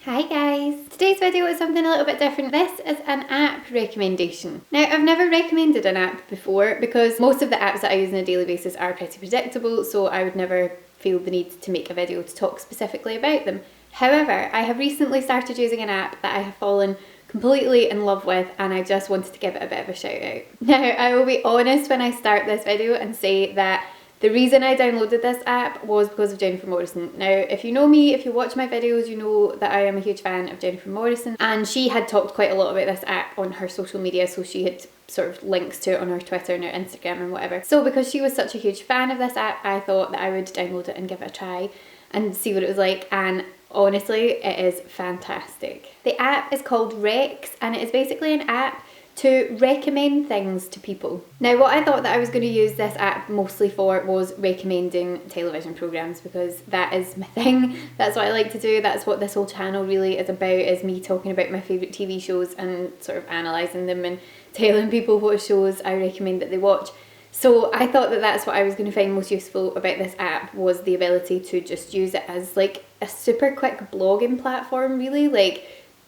Hi guys! Today's video is something a little bit different. This is an app recommendation. Now, I've never recommended an app before because most of the apps that I use on a daily basis are pretty predictable, so I would never feel the need to make a video to talk specifically about them. However, I have recently started using an app that I have fallen completely in love with, and I just wanted to give it a bit of a shout out. Now, I will be honest when I start this video and say that the reason I downloaded this app was because of Jennifer Morrison. Now, if you know me, if you watch my videos, you know that I am a huge fan of Jennifer Morrison, and she had talked quite a lot about this app on her social media, so she had sort of links to it on her Twitter and her Instagram and whatever. So because she was such a huge fan of this app, I thought that I would download it and give it a try and see what it was like, and honestly, it is fantastic. The app is called Rex, and it is basically an app to recommend things to people. Now, what I thought that I was going to use this app mostly for was recommending television programmes, because that is my thing. That's what I like to do. That's what this whole channel really is about, is me talking about my favourite TV shows and sort of analysing them and telling people what shows I recommend that they watch. So I thought that that's what I was going to find most useful about this app, was the ability to just use it as like a super quick blogging platform, really, like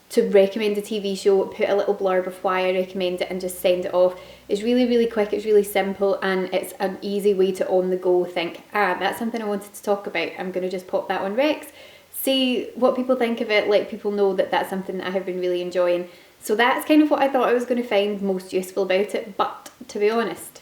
to recommend a TV show, put a little blurb of why I recommend it and just send it off. It's really, really quick, it's really simple, and it's an easy way to on the go think, that's something I wanted to talk about, I'm going to just pop that on Rex, see what people think of it, let people know that that's something that I have been really enjoying. So that's kind of what I thought I was going to find most useful about it, but to be honest,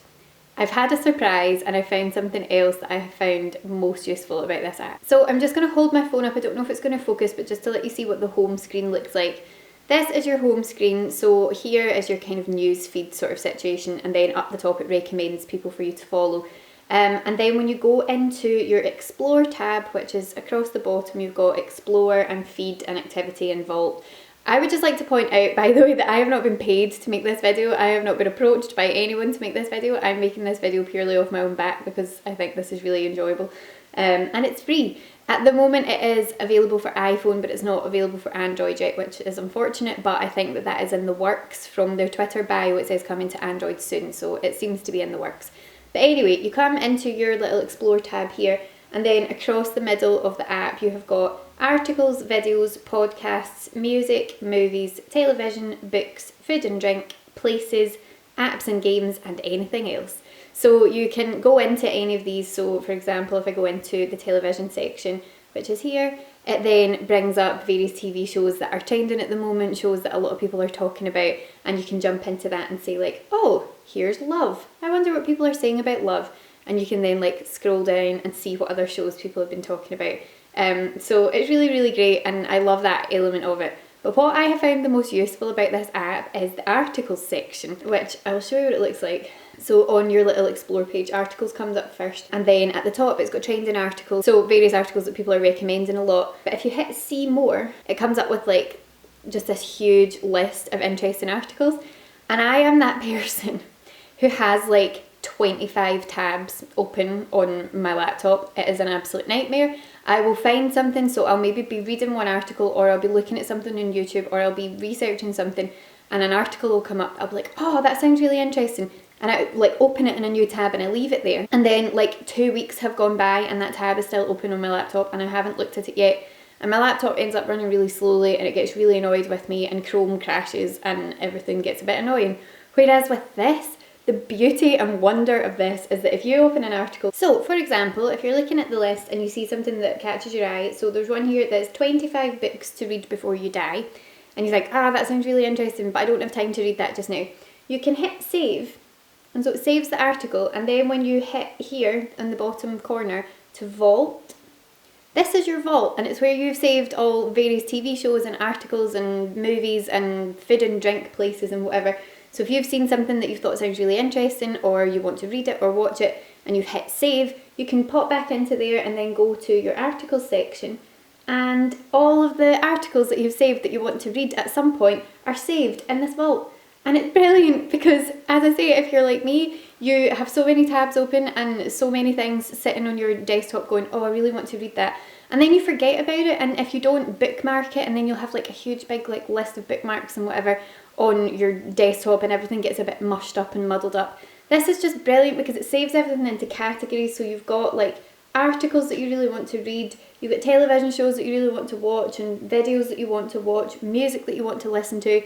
I've had a surprise and I found something else that I have found most useful about this app. So I'm just going to hold my phone up. I don't know if it's going to focus, but just to let you see what the home screen looks like. This is your home screen. So here is your kind of news feed sort of situation, and then up the top it recommends people for you to follow. And then when you go into your Explore tab, which is across the bottom, you've got Explore and Feed and Activity and Vault. I would just like to point out, by the way, that I have not been paid to make this video. I have not been approached by anyone to make this video. I'm making this video purely off my own back because I think this is really enjoyable. And it's free. At the moment it is available for iPhone, but it's not available for Android yet, which is unfortunate, but I think that that is in the works. From their Twitter bio it says coming to Android soon, so it seems to be in the works. But anyway, you come into your little Explore tab here, and then across the middle of the app you have got articles, videos, podcasts, music, movies, television, books, food and drink, places, apps and games, and anything else. So you can go into any of these. So for example, if I go into the television section, which is here, it then brings up various TV shows that are trending at the moment, shows that a lot of people are talking about, and you can jump into that and say like, oh, here's Love. I wonder what people are saying about Love. And you can then like scroll down and see what other shows people have been talking about. So it's really, really great, and I love that element of it. But what I have found the most useful about this app is the articles section, which I'll show you what it looks like. So on your little Explore page, articles comes up first, and then at the top it's got trending articles, so various articles that people are recommending a lot. But if you hit see more, it comes up with like just this huge list of interesting articles, and I am that person who has like 25 tabs open on my laptop. It is an absolute nightmare. I will find something, so I'll maybe be reading one article, or I'll be looking at something on YouTube, or I'll be researching something, and an article will come up. I'll be like, oh, that sounds really interesting, and I like open it in a new tab and I leave it there, and then like 2 weeks have gone by and that tab is still open on my laptop and I haven't looked at it yet, and my laptop ends up running really slowly and it gets really annoyed with me, and Chrome crashes and everything gets a bit annoying. Whereas with this, the beauty and wonder of this is that if you open an article, so for example, if you're looking at the list and you see something that catches your eye, so there's one here that's 25 books to read before you die, and you're like, that sounds really interesting, but I don't have time to read that just now. You can hit save, and so it saves the article, and then when you hit here in the bottom corner to vault, this is your vault, and it's where you've saved all various TV shows and articles and movies and food and drink places and whatever. So if you've seen something that you've thought sounds really interesting, or you want to read it or watch it, and you've hit save, you can pop back into there and then go to your articles section, and all of the articles that you've saved that you want to read at some point are saved in this vault. And it's brilliant because, as I say, if you're like me, you have so many tabs open and so many things sitting on your desktop going, oh, I really want to read that. And then you forget about it, and if you don't bookmark it, and then you'll have like a huge big like list of bookmarks and whatever on your desktop, and everything gets a bit mushed up and muddled up. This is just brilliant because it saves everything into categories, so you've got like articles that you really want to read, you've got television shows that you really want to watch, and videos that you want to watch, music that you want to listen to.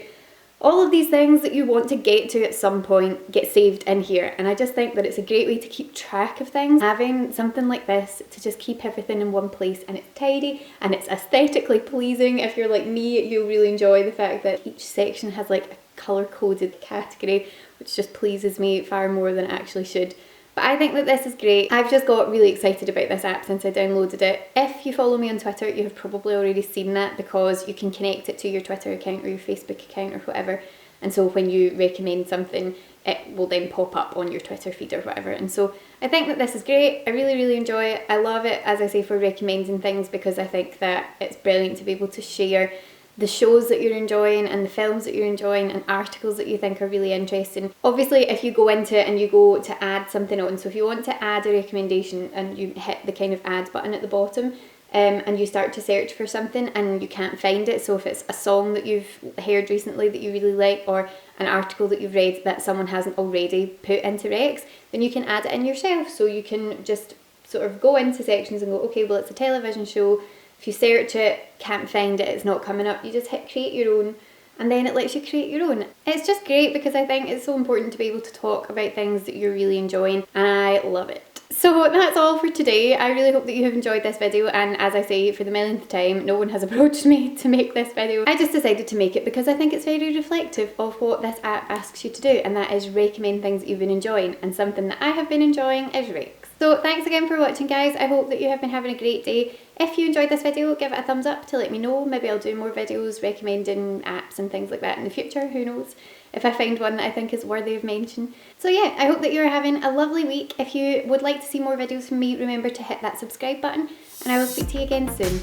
All of these things that you want to get to at some point get saved in here, and I just think that it's a great way to keep track of things. Having something like this to just keep everything in one place, and it's tidy and it's aesthetically pleasing. If you're like me, you'll really enjoy the fact that each section has like a colour-coded category, which just pleases me far more than it actually should. But I think that this is great. I've just got really excited about this app since I downloaded it. If you follow me on Twitter, you have probably already seen that, because you can connect it to your Twitter account or your Facebook account or whatever. And so when you recommend something, it will then pop up on your Twitter feed or whatever. And so I think that this is great. I really, really enjoy it. I love it, as I say, for recommending things, because I think that it's brilliant to be able to share the shows that you're enjoying and the films that you're enjoying and articles that you think are really interesting. Obviously, if you go into it and you go to add something on, so if you want to add a recommendation and you hit the kind of add button at the bottom, and you start to search for something and you can't find it, so if it's a song that you've heard recently that you really like, or an article that you've read that someone hasn't already put into Rex, then you can add it in yourself. So you can just sort of go into sections and go, okay, well, it's a television show. If you search it, can't find it, it's not coming up, you just hit create your own, and then it lets you create your own. It's just great, because I think it's so important to be able to talk about things that you're really enjoying, and I love it. So that's all for today. I really hope that you have enjoyed this video, and as I say for the millionth time, no one has approached me to make this video. I just decided to make it because I think it's very reflective of what this app asks you to do, and that is recommend things that you've been enjoying, and something that I have been enjoying is Rex. So thanks again for watching, guys. I hope that you have been having a great day. If you enjoyed this video, give it a thumbs up to let me know. Maybe I'll do more videos recommending apps and things like that in the future, who knows, if I find one that I think is worthy of mention. So yeah, I hope that you're having a lovely week. If you would like to see more videos from me, remember to hit that subscribe button, and I will speak to you again soon.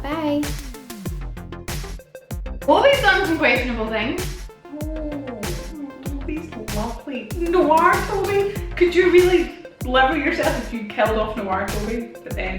Bye! Bobby's done some questionable things. Oh, Toby's lovely. Noir Toby? Could you really live with yourself if you killed off Noir Toby, but then